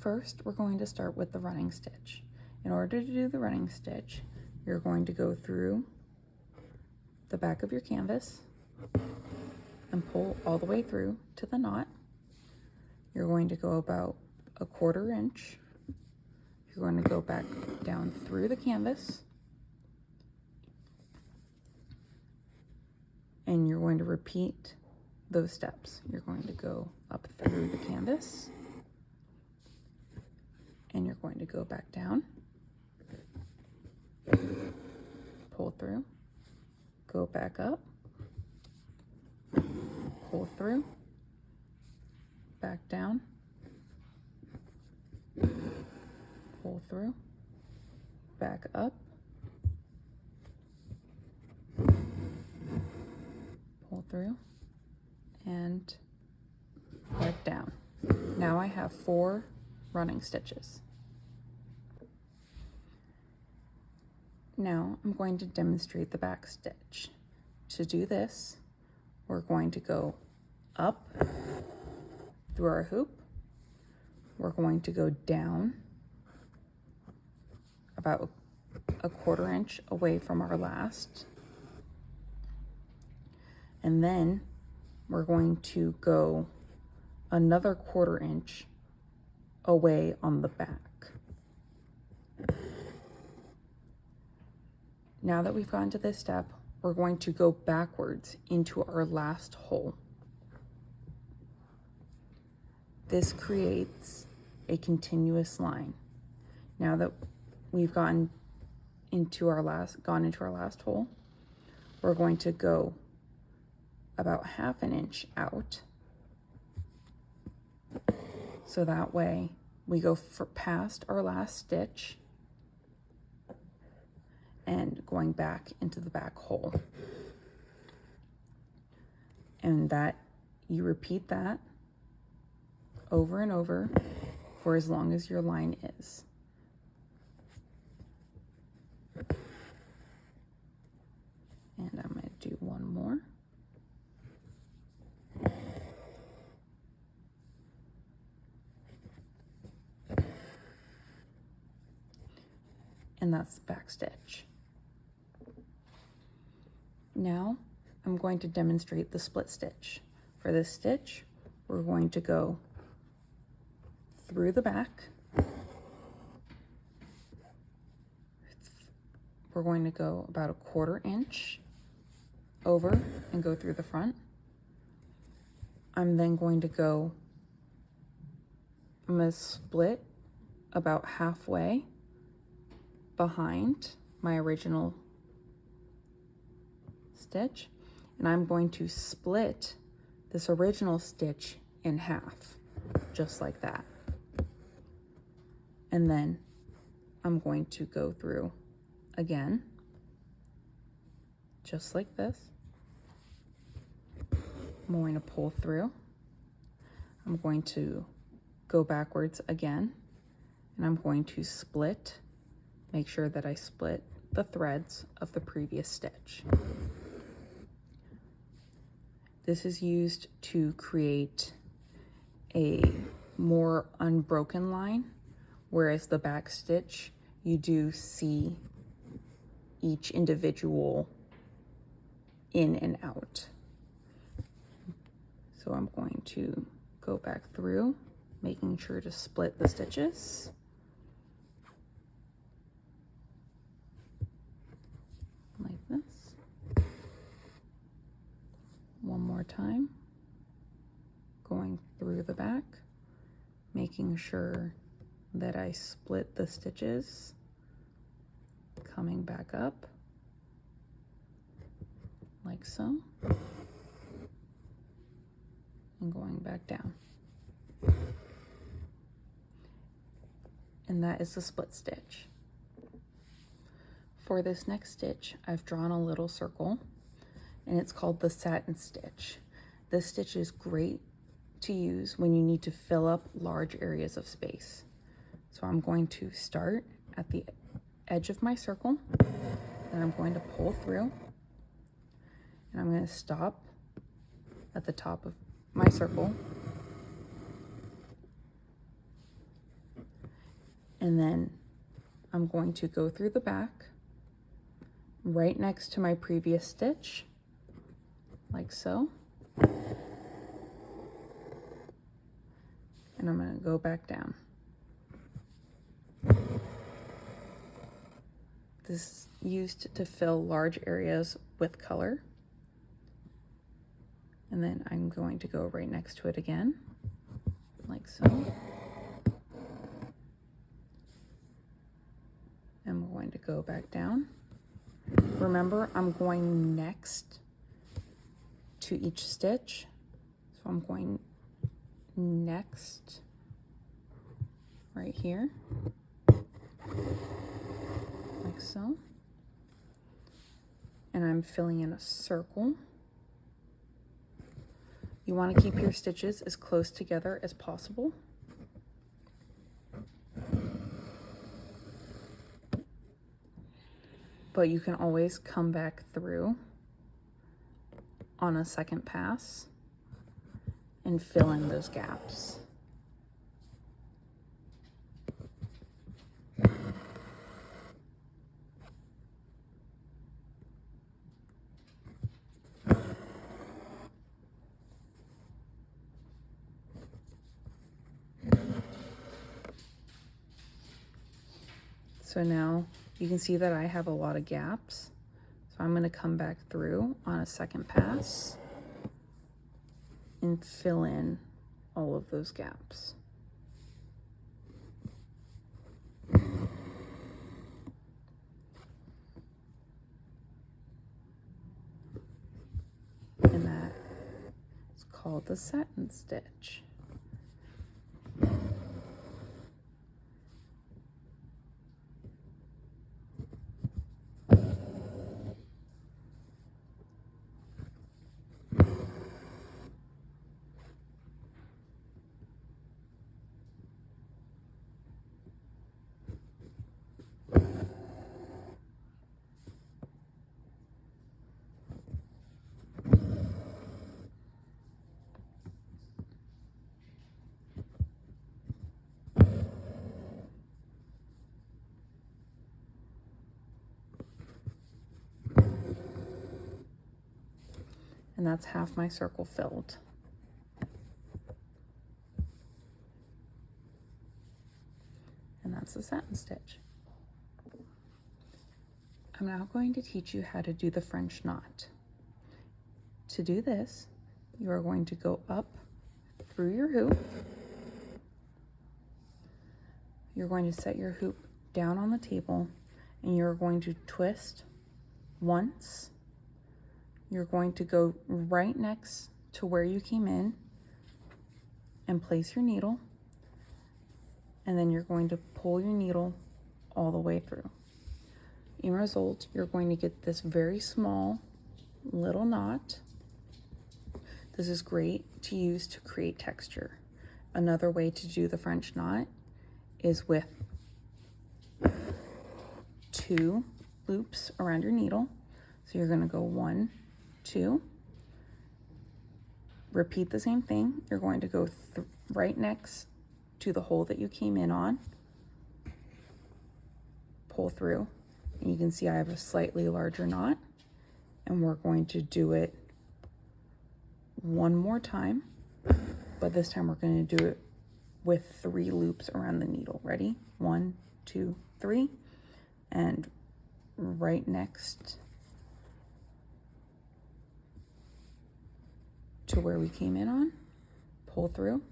First, we're going to start with the running stitch. In order to do the running stitch, you're going to go through the back of your canvas and pull all the way through to the knot. You're going to go about a 1/4 inch. You're going to go back down through the canvas, and you're going to repeat those steps. You're going to go up through the canvas, and you're going to go back down, pull through, go back up, pull through, back down, pull through, back up, pull through, and back down. Now I have 4 running stitches. Now I'm going to demonstrate the back stitch. To do this, we're going to go up through our hoop. We're going to go down about a 1/4 inch away from our last. And then we're going to go another 1/4 inch away on the back. Now that we've gotten to this step, we're going to go backwards into our last hole. This creates a continuous line. Now that we've gone into our last hole, we're going to go about 1/2 inch out. So that way we go past our last stitch and going back into the back hole. And that you repeat that over and over for as long as your line is. And I'm going to do one more. And that's the back stitch. Now I'm going to demonstrate the split stitch. For this stitch, we're going to go through the back. We're going to go about a 1/4 inch over and go through the front. I'm then going to I'm going to split about halfway behind my original stitch, and I'm going to split this original stitch in half, just like that. And then I'm going to go through again, just like this. I'm going to pull through. I'm going to go backwards again, and I'm going to split, make sure that I split the threads of the previous stitch. This is used to create a more unbroken line, whereas the back stitch, you do see each individual in and out. So I'm going to go back through, making sure to split the stitches. Like this. One more time. Going through the back, making sure that I split the stitches, coming back up like so, and going back down. And that is the split stitch. For this next stitch, I've drawn a little circle, and it's called the satin stitch. This stitch is great to use when you need to fill up large areas of space. So I'm going to start at the edge of my circle, and I'm going to pull through, and I'm going to stop at the top of my circle, And then I'm going to go through the back right next to my previous stitch, like so. And I'm going to go back down. This is used to fill large areas with color. And then I'm going to go right next to it again, like so. And we're going to go back down. Remember, I'm going next to each stitch. So I'm going next right here, like so. And I'm filling in a circle. You want to keep your stitches as close together as possible. But you can always come back through on a second pass and fill in those gaps. So now you can see that I have a lot of gaps. So I'm going to come back through on a second pass and fill in all of those gaps. And that is called the satin stitch. And that's half my circle filled. And that's the satin stitch. I'm now going to teach you how to do the French knot. To do this, you are going to go up through your hoop. You're going to set your hoop down on the table and you're going to twist once. You're going to go right next to where you came in and place your needle. And then you're going to pull your needle all the way through. In result, you're going to get this very small little knot. This is great to use to create texture. Another way to do the French knot is with 2 loops around your needle. So you're going to go 1, 2. Repeat the same thing. You're going to go right next to the hole that you came in on. Pull through. And you can see I have a slightly larger knot. And we're going to do it one more time. But this time we're going to do it with 3 loops around the needle. Ready? 1, 2, 3. And right next to where we came in on, pull through,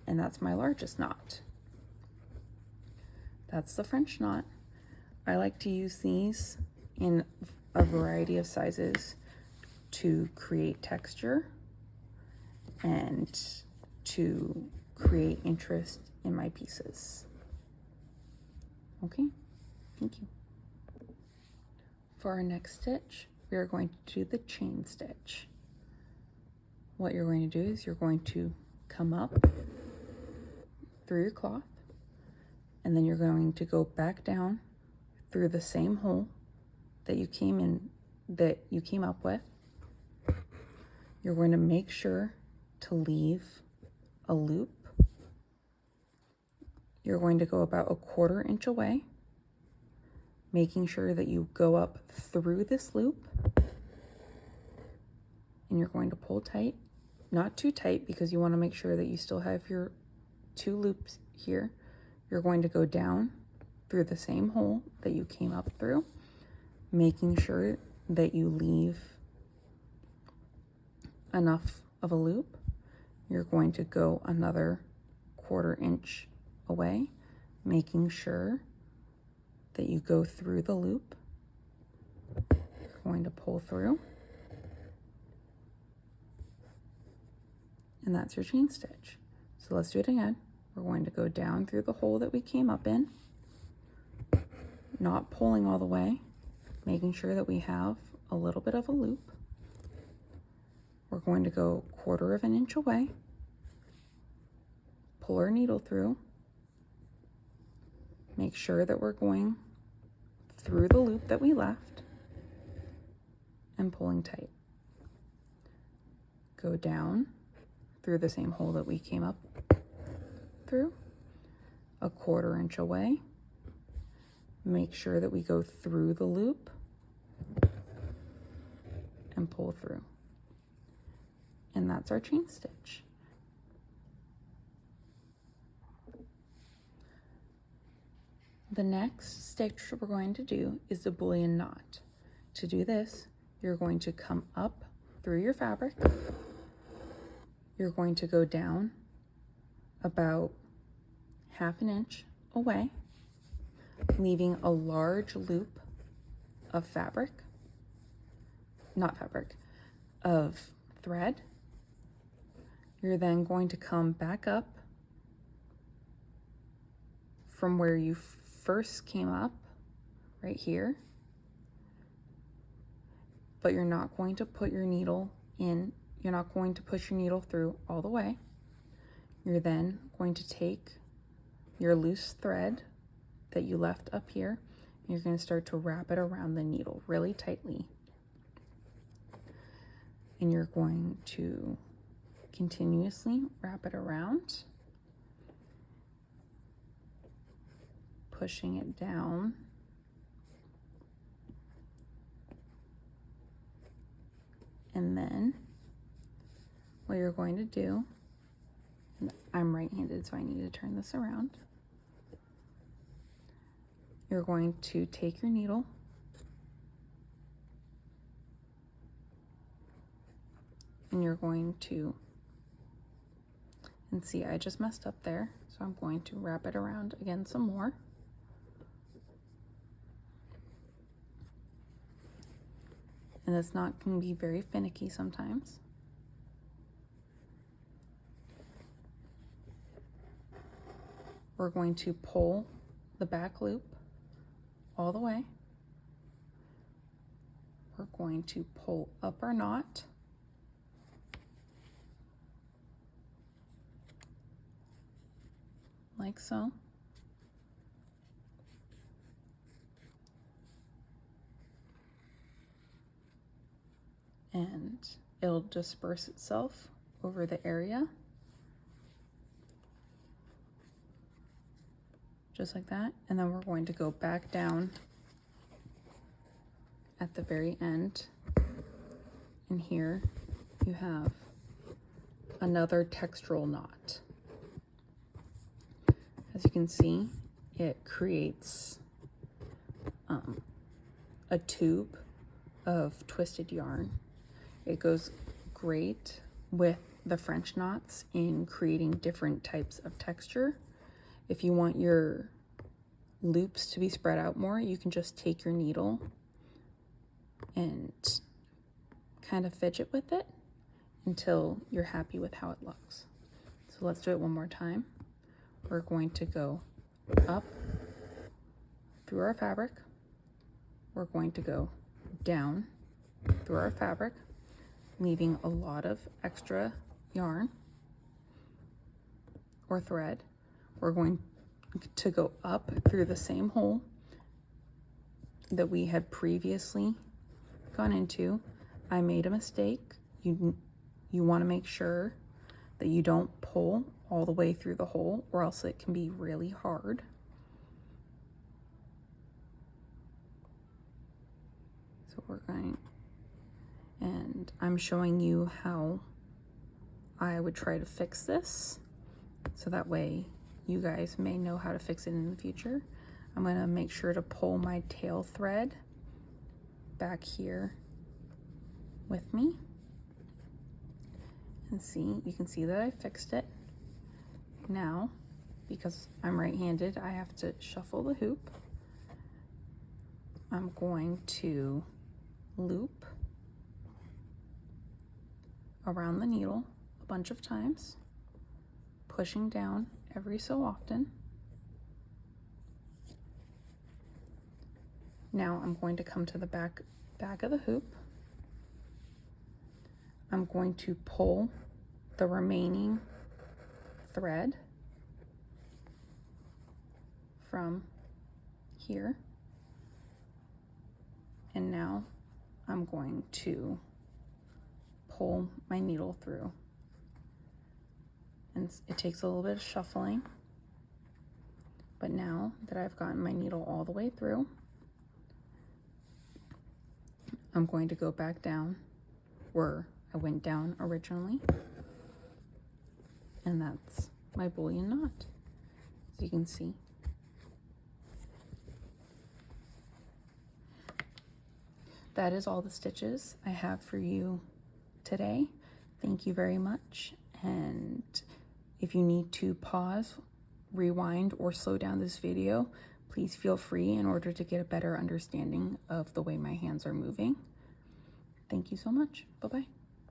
and that's my largest knot. That's the French knot. I like to use these in a variety of sizes to create texture and to create interest in my pieces. Okay, thank you. For our next stitch, we are going to do the chain stitch. What you're going to do is you're going to come up through your cloth, and then you're going to go back down through the same hole that you came up with. You're going to make sure to leave a loop You're going to go about a 1/4 inch away, making sure that you go up through this loop, and you're going to pull tight, not too tight because you want to make sure that you still have your 2 loops here. You're going to go down through the same hole that you came up through, making sure that you leave enough of a loop. You're going to go another 1/4 inch away, making sure that you go through the loop. You're going to pull through, and that's your chain stitch. So let's do it again. We're going to go down through the hole that we came up in, not pulling all the way, making sure that we have a little bit of a loop. We're going to go 1/4 of an inch away, pull our needle through, make sure that we're going through the loop that we left and pulling tight. Go down through the same hole that we came up through, a 1/4 inch away, make sure that we go through the loop and pull through. And that's our chain stitch. The next stitch we're going to do is the bullion knot. To do this, you're going to come up through your fabric. You're going to go down about 1/2 inch away, leaving a large loop of of thread. You're then going to come back up from where you first came up, right here, but you're not going to put your needle in, you're not going to push your needle through all the way. You're then going to take your loose thread that you left up here, and you're going to start to wrap it around the needle really tightly. And you're going to continuously wrap it around, pushing it down, and then what you're going to do, and I'm right-handed so I need to turn this around, you're going to take your needle and you're going to, and see, I just messed up there, so I'm going to wrap it around again some more. And this knot can be very finicky sometimes. We're going to pull the back loop all the way. We're going to pull up our knot. Like so. And it'll disperse itself over the area. Just like that. And then we're going to go back down at the very end. And here you have another textural knot. As you can see, it creates a tube of twisted yarn. It goes great with the French knots in creating different types of texture. If you want your loops to be spread out more, you can just take your needle and kind of fidget with it until you're happy with how it looks. So let's do it one more time. We're going to go up through our fabric. We're going to go down through our fabric, leaving a lot of extra yarn or thread. We're going to go up through the same hole that we had previously gone into. I made a mistake. You want to make sure that you don't pull all the way through the hole, or else it can be really hard. So we're going, and I'm showing you how I would try to fix this, so that way you guys may know how to fix it in the future. I'm going to make sure to pull my tail thread back here with me. And see, you can see that I fixed it. Now, because I'm right-handed, I have to shuffle the hoop. I'm going to loop around the needle a bunch of times, pushing down every so often. Now I'm going to come to the back of the hoop. I'm going to pull the remaining thread from here. And now I'm going to pull my needle through. And it takes a little bit of shuffling. But now that I've gotten my needle all the way through, I'm going to go back down where I went down originally. And that's my bullion knot, as you can see. That is all the stitches I have for you today. Thank you very much. And if you need to pause, rewind, or slow down this video, please feel free in order to get a better understanding of the way my hands are moving. Thank you so much. Bye-bye.